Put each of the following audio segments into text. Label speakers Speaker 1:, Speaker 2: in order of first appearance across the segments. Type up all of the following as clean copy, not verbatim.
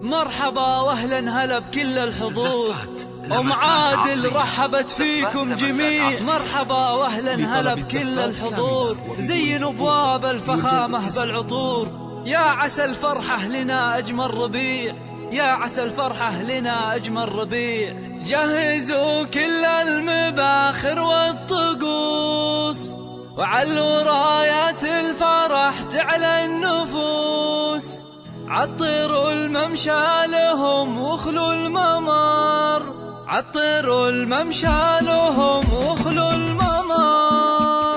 Speaker 1: مرحبا واهلا هلا بكل الحضور. أم عادل رحبت فيكم جميع. مرحبا واهلا هلا بكل الحضور. زينوا ابواب الفخامة بالعطور. يا عسى الفرحة لنا اجمل ربيع. يا عسى الفرحة لنا اجمل ربيع. جهزوا كل المباخر والطقوس، وعلوا رايات الفرح تعلى النفوس. عطروا الممشى لهم واخلوا الممر. عطروا الممشى لهم واخلوا الممر.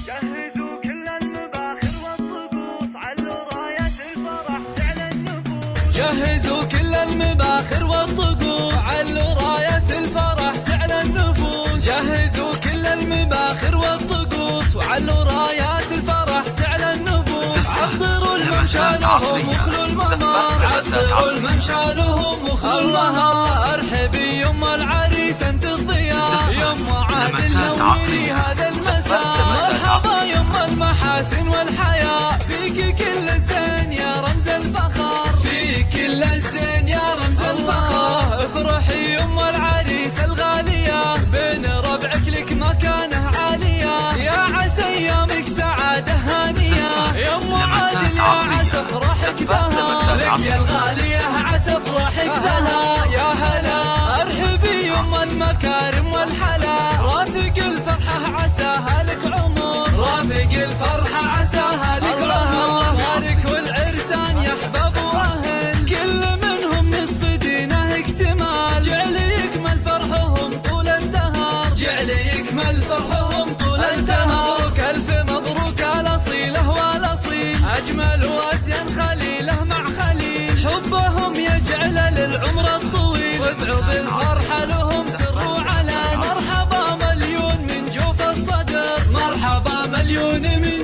Speaker 2: جهزوا كل المباخر والطقوس، علوا رايات الفرح تعلى النفوس.
Speaker 1: جهزوا كل المباخر والطقوس، علوا رايات الفرح تعلى النفوس. جهزوا كل المباخر والطقوس، وعلوا رايات الفرح تعلى النفوس. عطروا الممشى لهم واخلوا الممر. عطروا الممشى لهم واخلوا الممر. ارحبي يم العريس انت الضياء، يم عادل نوري هذا المساء. مرحبا يم المحاسن والحياة، فيك كل الزين يا رمز الفخر. فيك كل الزين يا رمز الفخر. افرحي يم العريس الغالية، بين ربعك لك مكانه عالية. يا عسى ايامك سعادة هانية، يم عادل يا عسى افراحك بها. لك يا الغالية عسى افراحك بها. يا هلا ارحبي يم المكارم والحلا، رافق الفرحة عساها لك عمر. رافق الفرحة عساها لك عمر. بارك والعرسان يا احباب واهل، كل منهم نصف دينه اكتمال. جعل يكمل فرحهم طول الدهر. جعل يكمل فرحهم طول الدهر. مبروك الف مبروك الاصيله والاصيل، اجمل وازين خليله مع خليل. حبهم يجعل للعمر الطويل، وادعوا بالفرحة لهم سر وعلان. مرحبا مليون من جوف الصدر. مرحبا مليون من